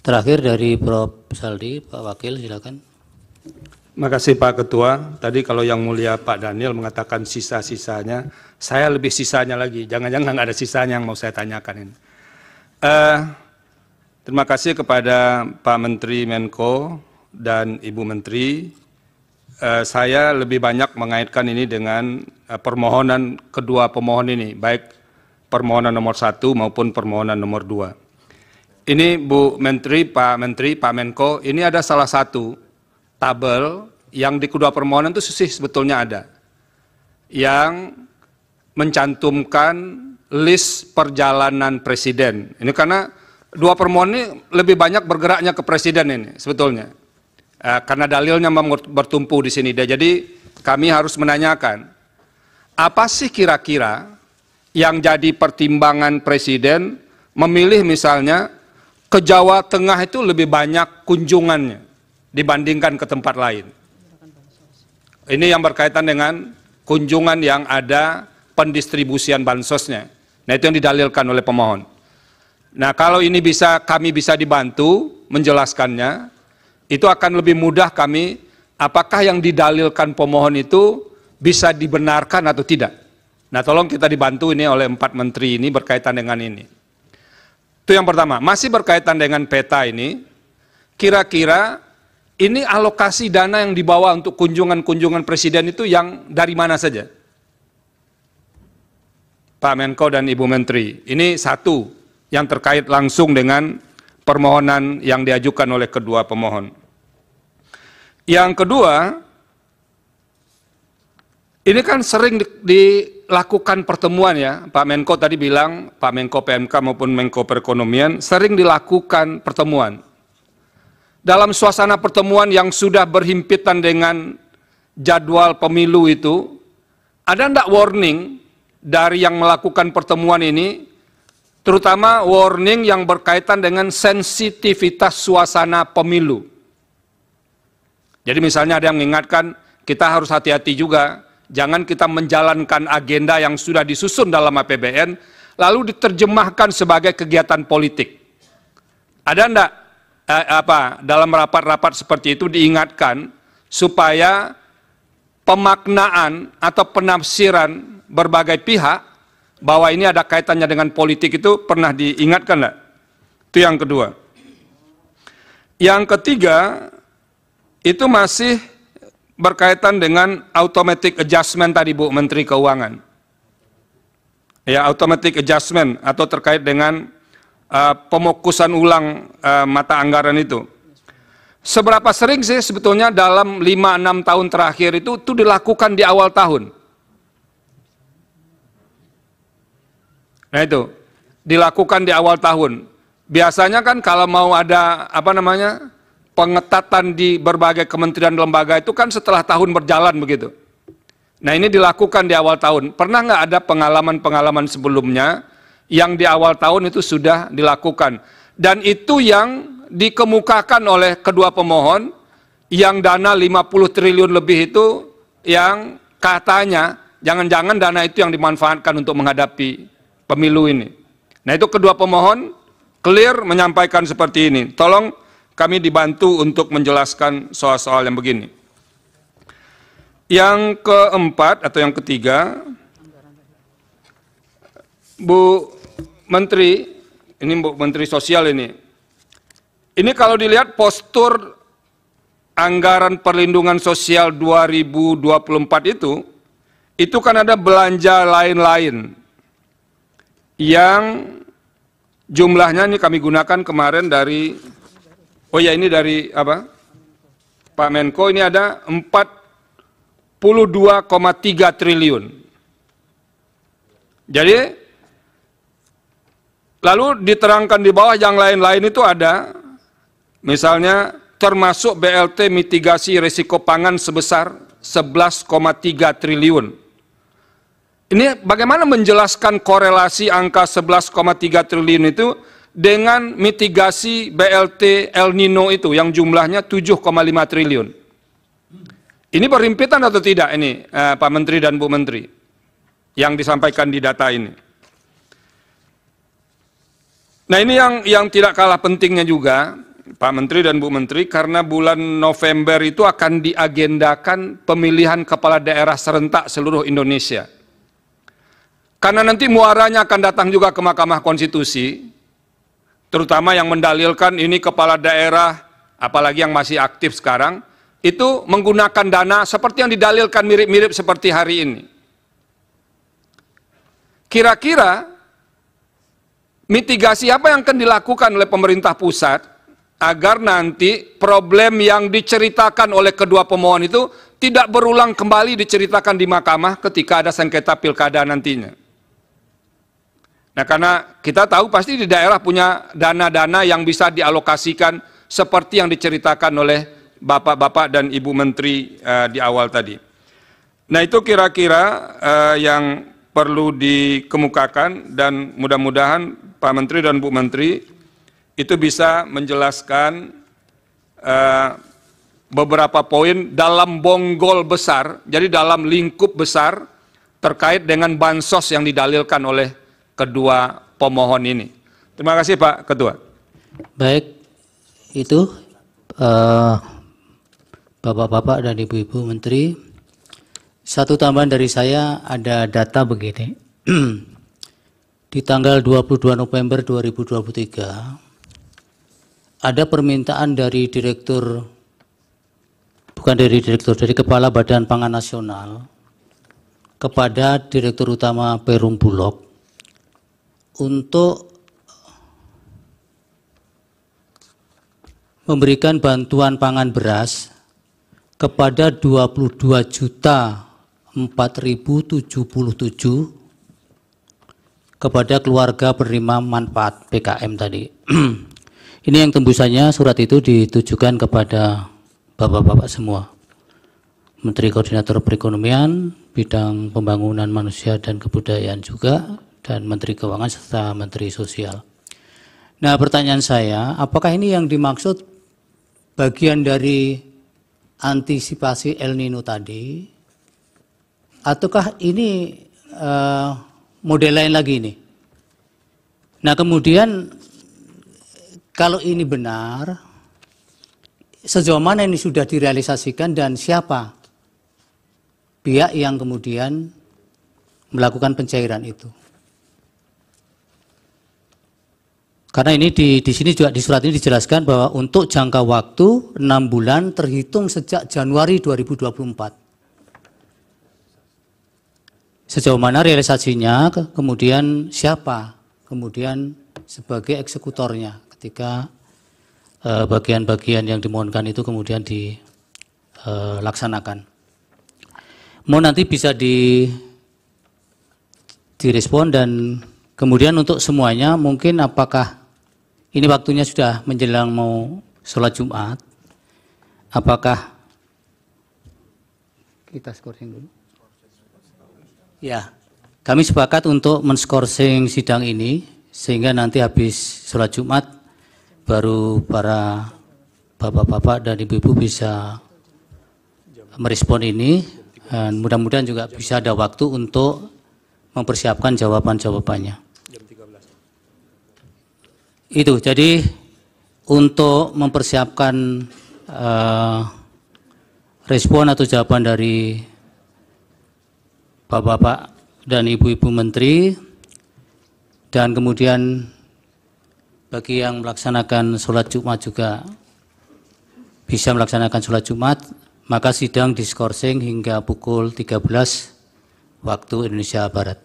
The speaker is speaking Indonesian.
Terakhir dari Prof. Saldi, Pak Wakil, silakan. Terima kasih Pak Ketua. Tadi kalau yang mulia Pak Daniel mengatakan sisa-sisanya, saya lebih sisanya lagi. Jangan-jangan nggak ada sisanya yang mau saya tanyakan ini. Terima kasih kepada Pak Menteri Menko dan Ibu Menteri. Saya lebih banyak mengaitkan ini dengan permohonan kedua pemohon ini, baik permohonan nomor 1 maupun permohonan nomor 2. Ini Bu Menteri, Pak Menko, ini ada salah satu tabel yang di kedua permohonan itu sebetulnya ada, yang mencantumkan list perjalanan presiden. Ini karena dua permohonan ini lebih banyak bergeraknya ke presiden ini sebetulnya. Karena dalilnya bertumpu di sini. Jadi kami harus menanyakan, apa sih kira-kira yang jadi pertimbangan presiden memilih misalnya ke Jawa Tengah itu lebih banyak kunjungannya dibandingkan ke tempat lain. Ini yang berkaitan dengan kunjungan yang ada pendistribusian bansosnya. Nah, itu yang didalilkan oleh pemohon. Nah, kalau ini kami bisa dibantu menjelaskannya, itu akan lebih mudah kami, apakah yang didalilkan pemohon itu bisa dibenarkan atau tidak. Nah, tolong kita dibantu ini oleh 4 menteri ini berkaitan dengan ini. Itu yang pertama. Masih berkaitan dengan peta ini, kira-kira ini alokasi dana yang dibawa untuk kunjungan-kunjungan presiden itu yang dari mana saja? Pak Menko dan Ibu Menteri, ini satu yang terkait langsung dengan permohonan yang diajukan oleh kedua pemohon. Yang kedua, ini kan sering dilakukan pertemuan ya, Pak Menko tadi bilang, Pak Menko PMK maupun Menko Perekonomian, sering dilakukan pertemuan. Dalam suasana pertemuan yang sudah berhimpitan dengan jadwal pemilu itu, ada enggak warning dari yang melakukan pertemuan ini, terutama warning yang berkaitan dengan sensitivitas suasana pemilu. Jadi misalnya ada yang mengingatkan, kita harus hati-hati juga, jangan kita menjalankan agenda yang sudah disusun dalam APBN, lalu diterjemahkan sebagai kegiatan politik. Ada enggak dalam rapat-rapat seperti itu diingatkan supaya pemaknaan atau penafsiran berbagai pihak bahwa ini ada kaitannya dengan politik itu pernah diingatkan enggak? Itu yang kedua. Yang ketiga, itu masih berkaitan dengan automatic adjustment tadi Bu Menteri Keuangan. Ya, automatic adjustment atau terkait dengan pemokusan ulang mata anggaran itu. Seberapa sering sih sebetulnya dalam 5-6 tahun terakhir itu dilakukan di awal tahun? Nah itu, dilakukan di awal tahun. Biasanya kan kalau mau ada pengetatan di berbagai kementerian lembaga itu kan setelah tahun berjalan begitu. Nah ini dilakukan di awal tahun. Pernah nggak ada pengalaman-pengalaman sebelumnya yang di awal tahun itu sudah dilakukan? Dan itu yang dikemukakan oleh kedua pemohon, yang dana 50 triliun lebih itu yang katanya jangan-jangan dana itu yang dimanfaatkan untuk menghadapi pemilu ini. Nah itu kedua pemohon clear menyampaikan seperti ini. Tolong kami dibantu untuk menjelaskan soal-soal yang begini. Yang keempat atau yang ketiga, Bu Menteri, ini Bu Menteri Sosial ini kalau dilihat postur anggaran perlindungan sosial 2024 itu kan ada belanja lain-lain yang jumlahnya ini kami gunakan kemarin dari, oh ya ini dari apa? Pak Menko, ini ada 42,3 triliun. Jadi, lalu diterangkan di bawah yang lain-lain itu ada, misalnya termasuk BLT mitigasi risiko pangan sebesar 11,3 triliun. Ini bagaimana menjelaskan korelasi angka 11,3 triliun itu dengan mitigasi BLT El Nino itu yang jumlahnya 7,5 triliun. Ini berhimpitan atau tidak ini Pak Menteri dan Bu Menteri yang disampaikan di data ini? Nah ini yang tidak kalah pentingnya juga, Pak Menteri dan Bu Menteri, karena bulan November itu akan diagendakan pemilihan kepala daerah serentak seluruh Indonesia. Karena nanti muaranya akan datang juga ke Mahkamah Konstitusi, terutama yang mendalilkan ini kepala daerah, apalagi yang masih aktif sekarang, itu menggunakan dana seperti yang didalilkan mirip-mirip seperti hari ini. Kira-kira mitigasi apa yang akan dilakukan oleh pemerintah pusat agar nanti problem yang diceritakan oleh kedua pemohon itu tidak berulang kembali diceritakan di mahkamah ketika ada sengketa pilkada nantinya. Nah, karena kita tahu pasti di daerah punya dana-dana yang bisa dialokasikan seperti yang diceritakan oleh Bapak-Bapak dan Ibu Menteri di awal tadi. Nah, itu kira-kira yang perlu dikemukakan, dan mudah-mudahan Pak Menteri dan Bu Menteri itu bisa menjelaskan beberapa poin dalam bonggol besar, jadi dalam lingkup besar terkait dengan bansos yang didalilkan oleh kedua pemohon ini. Terima kasih Pak Ketua. Baik, itu Bapak-Bapak dan Ibu-Ibu Menteri. Satu tambahan dari saya, ada data begini. Di tanggal 22 November 2023, ada permintaan dari dari Kepala Badan Pangan Nasional kepada Direktur Utama Perum Bulog untuk memberikan bantuan pangan beras kepada 22.004.077 kepada keluarga penerima manfaat PKM tadi. Ini yang tembusannya, surat itu ditujukan kepada Bapak-Bapak semua. Menteri Koordinator Perekonomian, Bidang Pembangunan Manusia dan Kebudayaan juga, dan Menteri Keuangan serta Menteri Sosial. Nah, pertanyaan saya, apakah ini yang dimaksud bagian dari antisipasi El Nino tadi, ataukah ini model lain lagi ini? Nah, kemudian kalau ini benar, sejauh mana ini sudah direalisasikan dan siapa pihak yang kemudian melakukan pencairan itu? Karena ini di sini juga di surat ini dijelaskan bahwa untuk jangka waktu 6 bulan terhitung sejak Januari 2024. Sejauh mana realisasinya, kemudian siapa kemudian sebagai eksekutornya ketika bagian-bagian yang dimohonkan itu kemudian dilaksanakan. Mau nanti bisa direspon, dan kemudian untuk semuanya mungkin apakah ini waktunya sudah menjelang mau sholat Jumat, apakah kita skorsing dulu? Ya, kami sepakat untuk men-skorsing sidang ini sehingga nanti habis sholat Jumat baru para bapak-bapak dan ibu-ibu bisa merespon ini, dan mudah-mudahan juga bisa ada waktu untuk mempersiapkan jawaban-jawabannya. Itu, jadi untuk mempersiapkan respon atau jawaban dari Bapak-Bapak dan Ibu-Ibu Menteri, dan kemudian bagi yang melaksanakan sholat Jumat juga bisa melaksanakan sholat Jumat, maka sidang diskorsing hingga pukul 13 waktu Indonesia Barat.